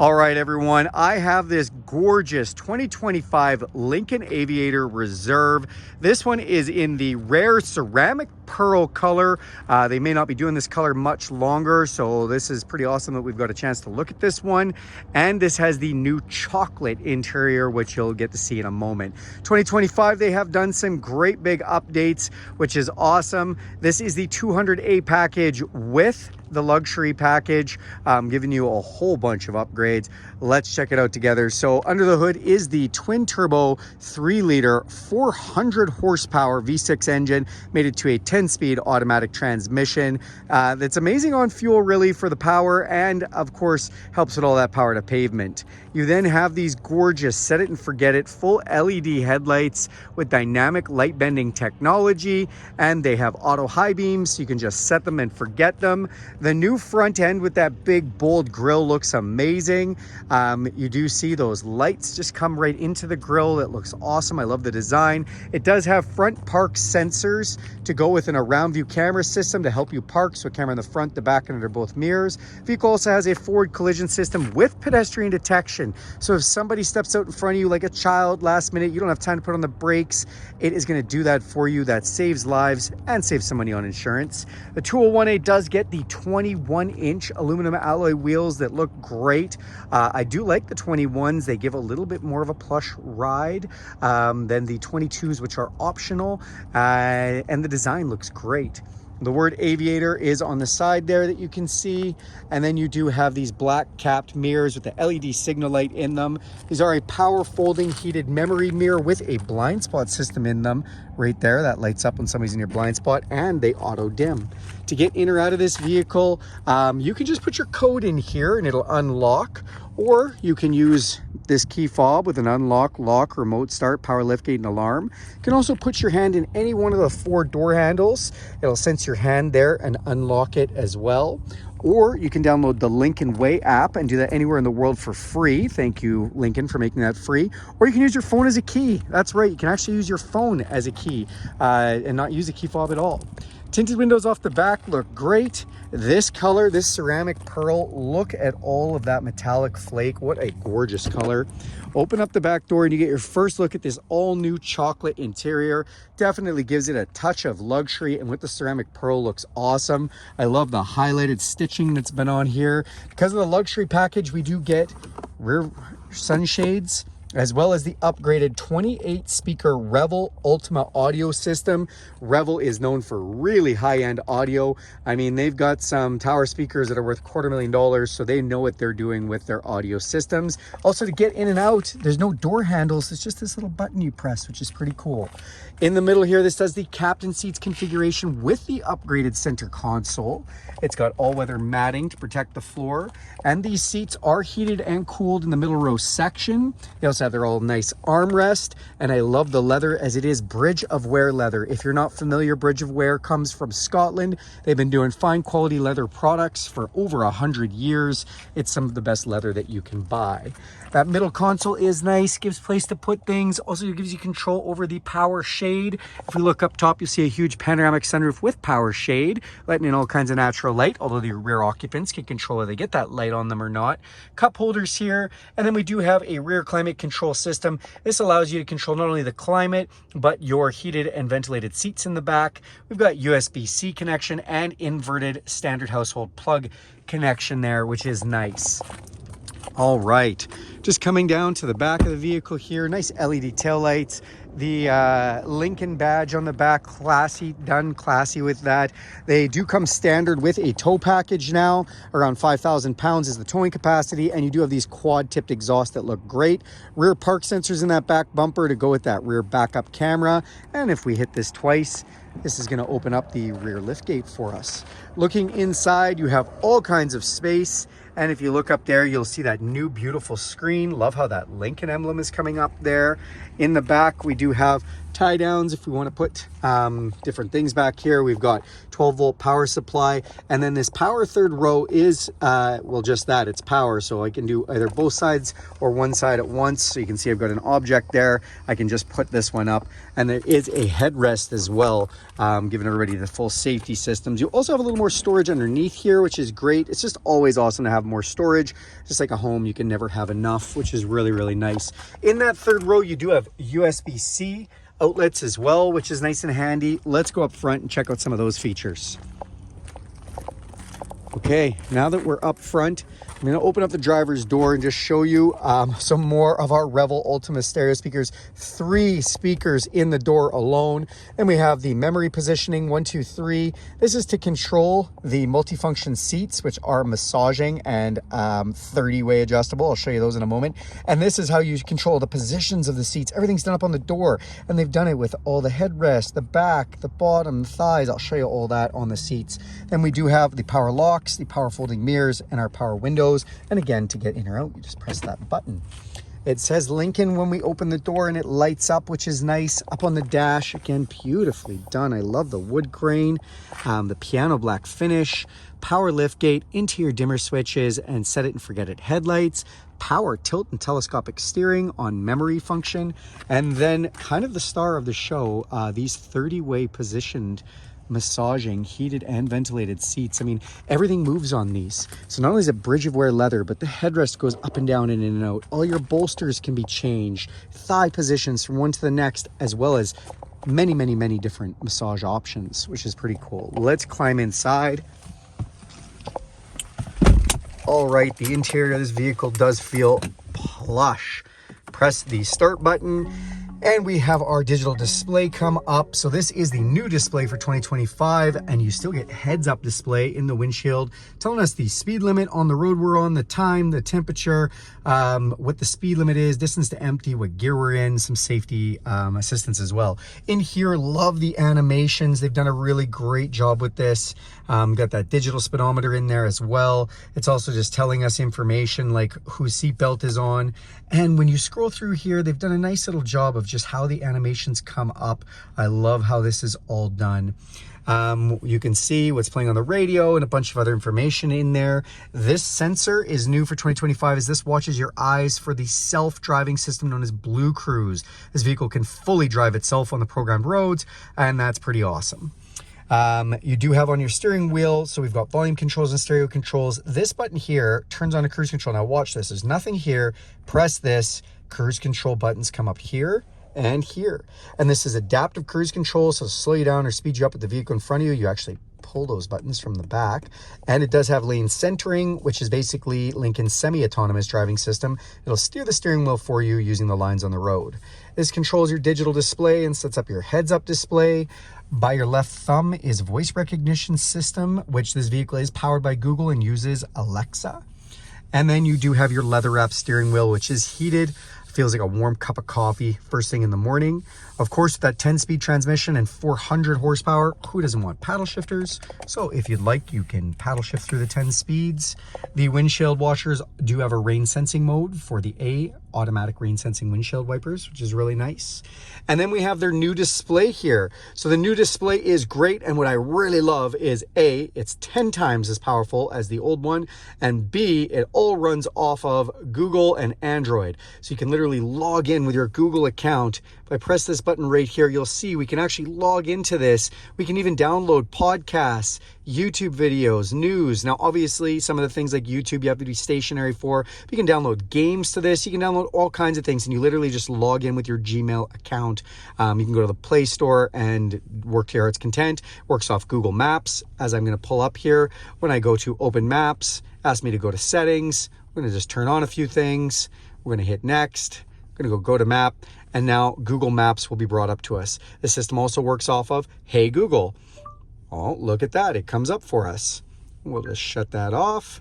All right, everyone, I have this gorgeous 2025 Lincoln Aviator Reserve. This one is in the rare ceramic pearl color. They may not be doing this color much longer, so this is pretty awesome that we've got a chance to look at this one. And this has the new chocolate interior, which you'll get to see in a moment. 2025, they have done some great big updates, which is awesome. This is the 200A package with the luxury package, giving you a whole bunch of upgrades. Let's check it out together. So under the hood is the twin-turbo 3-liter 400 horsepower V6 engine, made it to a 10-speed automatic transmission. That's amazing on fuel, really, for the power, and of course helps with all that power to pavement. You then have these gorgeous set it and forget it full LED headlights with dynamic light bending technology, and they have auto high beams, so you can just set them and forget them. The new front end with that big bold grille looks amazing. You do see those lights just come right into the grille. It looks awesome. I love the design. It does have front park sensors to go with an around view camera system to help you park. So a camera in the front, the back, and under both mirrors. Vehicle also has a forward collision system with pedestrian detection. So if somebody steps out in front of you like a child last minute, you don't have time to put on the brakes, it is going to do that for you. That saves lives and saves some money on insurance. The 201A does get the 21-inch aluminum alloy wheels that look great. I do like the 21s. They give a little bit more of a plush ride than the 22s, which are optional, and the design looks great. The word Aviator is on the side there that you can see. And then you do have these black capped mirrors with the LED signal light in them. These are a power folding heated memory mirror with a blind spot system in them right there. That lights up when somebody's in your blind spot, and they auto dim. To get in or out of this vehicle, you can just put your code in here and it'll unlock, or you can use this key fob with an unlock, lock, remote start, power liftgate, and alarm. You can also put your hand in any one of the 4 door handles. It'll sense your hand there and unlock it as well. Or you can download the Lincoln Way app and do that anywhere in the world for free. Thank you, Lincoln, for making that free. Or you can use your phone as a key. That's right, you can actually use your phone as a key and not use a key fob at all. Tinted windows off the back look great. This color, this ceramic pearl, look at all of that metallic flake. What a gorgeous color. Open up the back door and you get your first look at this all new chocolate interior. Definitely gives it a touch of luxury, and with the ceramic pearl looks awesome. I love the highlighted stitching that's been on here. Because of the luxury package, we do get rear sunshades, as well as the upgraded 28 speaker Revel Ultima audio system. Revel is known for really high-end audio. I mean, they've got some tower speakers that are worth $250,000, so they know what they're doing with their audio systems. Also, to get in and out, there's no door handles. It's just this little button you press, which is pretty cool. In the middle here, this does the captain seats configuration with the upgraded center console. It's got all-weather matting to protect the floor, and these seats are heated and cooled in the middle row section. They also have their all nice armrest, and I love the leather as it is Bridge of Weir leather. If you're not familiar, Bridge of Weir comes from Scotland. They've been doing fine quality leather products for over 100 years. It's some of the best leather that you can buy. That middle console is nice, gives place to put things. Also gives you control over the power shade. If we look up top, you'll see a huge panoramic sunroof with power shade, letting in all kinds of natural light, although the rear occupants can control whether they get that light on them or not. Cup holders here, and then we do have a rear climate control system. This allows you to control not only the climate, but your heated and ventilated seats in the back. We've got USB-C connection and inverted standard household plug connection there, which is nice. All right, just coming down to the back of the vehicle here, nice LED taillights. The Lincoln badge on the back, classy, done classy with that. They do come standard with a tow package now. Around 5,000 pounds is the towing capacity, and you do have these quad-tipped exhausts that look great. Rear park sensors in that back bumper to go with that rear backup camera. And if we hit this twice, this is going to open up the rear liftgate for us. Looking inside, you have all kinds of space. And if you look up there, you'll see that new beautiful screen. Love how that Lincoln emblem is coming up there. In the back, we do have tie downs if we want to put different things back here. We've got 12-volt power supply, and then this power third row is well, just that, it's power, so I can do either both sides or one side at once. So you can see I've got an object there. I can just put this one up, and there is a headrest as well, giving everybody the full safety systems. You also have a little more storage underneath here, which is great. It's just always awesome to have more storage. Just like a home, you can never have enough, which is really, really nice. In that third row, you do have USB-C outlets as well, which is nice and handy. Let's go up front and check out some of those features. Okay, now that we're up front, I'm going to open up the driver's door and just show you some more of our Revel Ultima stereo speakers. 3 speakers in the door alone. Then we have the memory positioning, 1, 2, 3. This is to control the multifunction seats, which are massaging and 30-way adjustable. I'll show you those in a moment. And this is how you control the positions of the seats. Everything's done up on the door, and they've done it with all the headrest, the back, the bottom, the thighs. I'll show you all that on the seats. Then we do have the power locks, the power folding mirrors, and our power windows. And again, to get in or out, you just press that button. It says Lincoln when we open the door, and it lights up, which is nice. Up on the dash, again, beautifully done. I love the wood grain, the piano black finish, power liftgate, interior dimmer switches, and set it and forget it headlights, power tilt and telescopic steering on memory function, and then kind of the star of the show, these 30-way positioned massaging heated and ventilated seats. I mean, everything moves on these. So not only is it Bridge of Weir leather, but the headrest goes up and down and in and out. All your bolsters can be changed, thigh positions from one to the next, as well as many, many, many different massage options, which is pretty cool. Let's climb inside. All right, the interior of this vehicle does feel plush. Press the start button, and we have our digital display come up. So this is the new display for 2025, and you still get heads-up display in the windshield telling us the speed limit on the road we're on, the time, the temperature, what the speed limit is, distance to empty, what gear we're in, some safety assistance as well. In here, love the animations. They've done a really great job with this. Got that digital speedometer in there as well. It's also just telling us information like whose seatbelt is on. And when you scroll through here, they've done a nice little job of just how the animations come up. I love how this is all done. You can see what's playing on the radio and a bunch of other information in there. This sensor is new for 2025 as this watches your eyes for the self-driving system known as BlueCruise. This vehicle can fully drive itself on the programmed roads, and that's pretty awesome. You do have on your steering wheel, so we've got volume controls and stereo controls. This button here turns on a cruise control. Now watch this, there's nothing here. Press this, cruise control buttons come up here and here. And this is adaptive cruise control, so to slow you down or speed you up with the vehicle in front of you, you actually pull those buttons from the back. And it does have lane centering, which is basically Lincoln's semi-autonomous driving system. It'll steer the steering wheel for you using the lines on the road. This controls your digital display and sets up your heads-up display. By your left thumb is voice recognition system, which this vehicle is powered by Google and uses Alexa. And then you do have your leather-wrapped steering wheel, which is heated. Feels like a warm cup of coffee first thing in the morning. Of course, with that 10-speed transmission and 400 horsepower, who doesn't want paddle shifters? So if you'd like, you can paddle shift through the 10 speeds. The windshield washers do have a rain sensing mode for the A, automatic rain sensing windshield wipers, which is really nice. And then we have their new display here. So the new display is great, and what I really love is A, it's 10 times as powerful as the old one, and B, it all runs off of Google and Android. So you can literally log in with your Google account. If I press this button right here, you'll see we can actually log into this. We can even download podcasts, YouTube videos, news. Now, obviously, some of the things like YouTube, you have to be stationary for. But you can download games to this. You can download all kinds of things, and you literally just log in with your Gmail account. You can go to the Play Store and work to your heart's content. Works off Google Maps, as I'm going to pull up here. When I go to Open Maps, ask me to go to Settings. We're going to just turn on a few things. We're going to hit Next. We're going to go to Map, and now Google Maps will be brought up to us. The system also works off of Hey Google. Oh, look at that. It comes up for us. We'll just shut that off.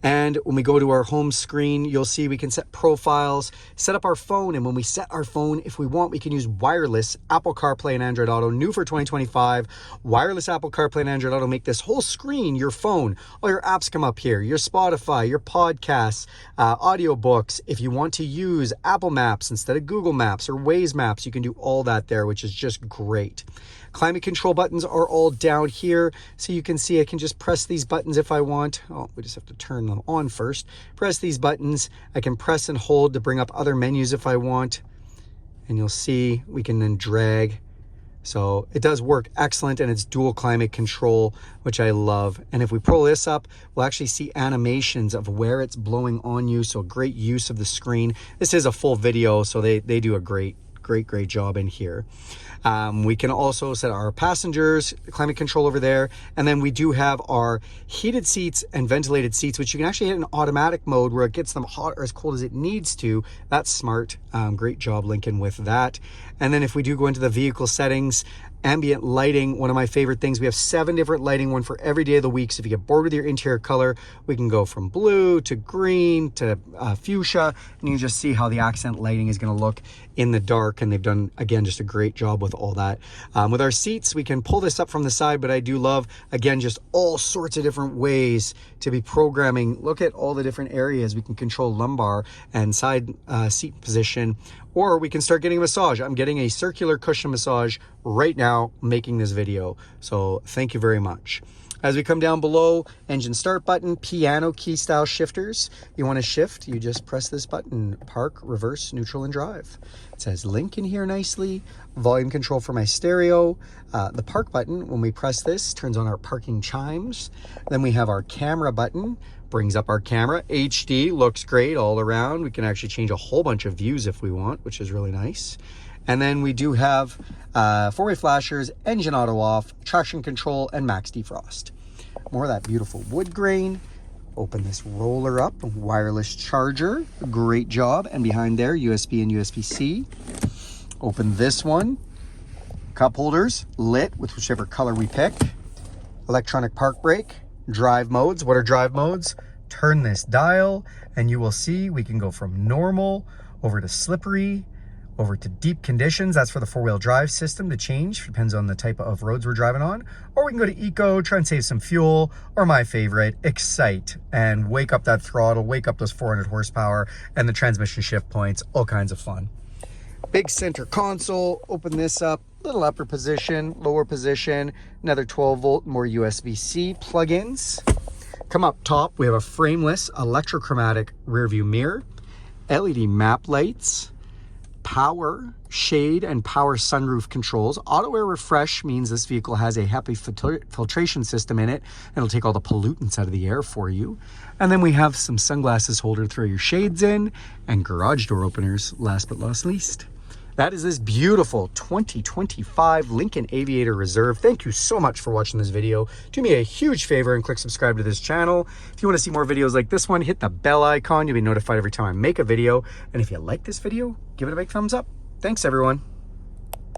And when we go to our home screen, you'll see we can set profiles, set up our phone. And when we set our phone, if we want, we can use wireless Apple CarPlay and Android Auto. New for 2025, wireless Apple CarPlay and Android Auto make this whole screen your phone. All your apps come up here, your Spotify, your podcasts, audiobooks. If you want to use Apple Maps instead of Google Maps or Waze Maps, you can do all that there, which is just great. Climate control buttons are all down here. So you can see I can just press these buttons if I want. Oh, we just have to turn them on first. Press these buttons. I can press and hold to bring up other menus if I want. And you'll see we can then drag. So it does work excellent, and it's dual climate control, which I love. And if we pull this up, we'll actually see animations of where it's blowing on you. So great use of the screen. This is a full video, so they do a great job in here. We can also set our passengers climate control over there, and then we do have our heated seats and ventilated seats, which you can actually hit in automatic mode where it gets them hot or as cold as it needs to. That's smart. Great job, Lincoln, with that. And then if we do go into the vehicle settings, ambient lighting, one of my favorite things. We have 7 different lighting, one for every day of the week. So if you get bored with your interior color, we can go from blue to green to fuchsia, and you can just see how the accent lighting is going to look in the dark. And they've done, again, just a great job with all that. With our seats, we can pull this up from the side, but I do love, again, just all sorts of different ways to be programming. Look at all the different areas. We can control lumbar and side seat position, or we can start getting a massage. I'm getting a circular cushion massage right now making this video. So thank you very much. As we come down below, engine start button, piano key style shifters. You want to shift, you just press this button, park, reverse, neutral, and drive. It says Lincoln here nicely. Volume control for my stereo. The park button, when we press this, turns on our parking chimes. Then we have our camera button, brings up our camera. HD, looks great all around. We can actually change a whole bunch of views if we want, which is really nice. And then we do have 4-way flashers, engine auto off, traction control, and max defrost. More of that beautiful wood grain. Open this roller up, wireless charger, great job. And behind there, USB and USB-C. Open this one, cup holders, lit with whichever color we pick. Electronic park brake, drive modes. What are drive modes? Turn this dial and you will see we can go from normal over to slippery, over to deep conditions. That's for the 4-wheel drive system to change. Depends on the type of roads we're driving on. Or we can go to eco, try and save some fuel, or my favorite, excite, and wake up that throttle, wake up those 400 horsepower and the transmission shift points, all kinds of fun. Big center console, open this up, little upper position, lower position, another 12 volt, more USB-C plugins. Come up top, we have a frameless electrochromatic rear view mirror, LED map lights, power, shade, and power sunroof controls. Auto air refresh means this vehicle has a HEPA filtration system in it. It'll take all the pollutants out of the air for you. And then we have some sunglasses holder to throw your shades in, and garage door openers, last but not least. That is this beautiful 2025 Lincoln Aviator Reserve. Thank you so much for watching this video. Do me a huge favor and click subscribe to this channel. If you want to see more videos like this one, hit the bell icon. You'll be notified every time I make a video. And if you like this video, give it a big thumbs up. Thanks, everyone.